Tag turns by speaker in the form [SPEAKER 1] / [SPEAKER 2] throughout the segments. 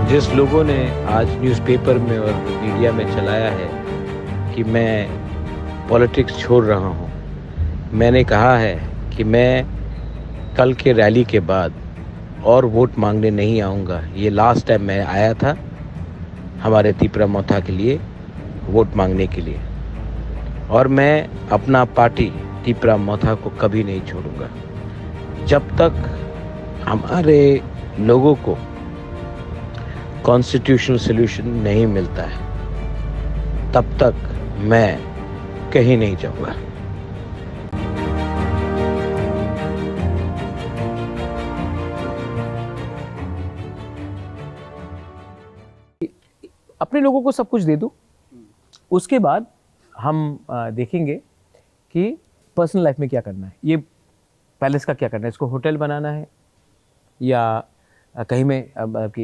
[SPEAKER 1] जिस लोगों ने आज न्यूज़पेपर में और मीडिया में चलाया है कि मैं पॉलिटिक्स छोड़ रहा हूँ, मैंने कहा है कि मैं कल के रैली के बाद और वोट मांगने नहीं आऊँगा। ये लास्ट टाइम मैं आया था हमारे तीपरा मोथा के लिए वोट मांगने के लिए, और मैं अपना पार्टी तीपरा मोथा को कभी नहीं छोड़ूंगा। जब तक हमारे लोगों को कॉन्स्टिट्यूशनल सॉल्यूशन नहीं मिलता है, तब तक मैं कहीं नहीं जाऊंगा।
[SPEAKER 2] अपने लोगों को सब कुछ दे दो, उसके बाद हम देखेंगे कि पर्सनल लाइफ में क्या करना है, ये पैलेस का क्या करना है, इसको होटल बनाना है या कहीं में कि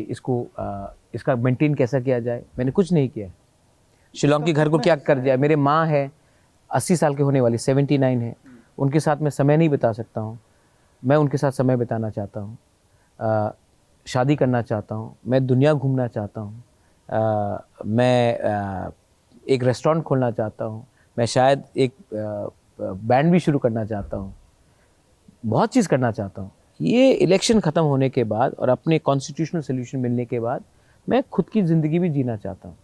[SPEAKER 2] इसका मेंटेन कैसा किया जाए। मैंने कुछ नहीं किया। शिलोंग के घर को क्या कर दिया। मेरे माँ है 80 साल के होने वाली, 79 है, उनके साथ मैं समय नहीं बिता सकता हूँ। मैं उनके साथ समय बिताना चाहता हूँ, शादी करना चाहता हूँ, मैं दुनिया घूमना चाहता हूँ, मैं एक रेस्टोरेंट खोलना चाहता हूँ, मैं शायद एक बैंड भी शुरू करना चाहता हूँ, बहुत चीज़ करना चाहता हूँ। ये इलेक्शन ख़त्म होने के बाद और अपने कॉन्स्टिट्यूशनल सोल्यूशन मिलने के बाद मैं खुद की ज़िंदगी भी जीना चाहता हूँ।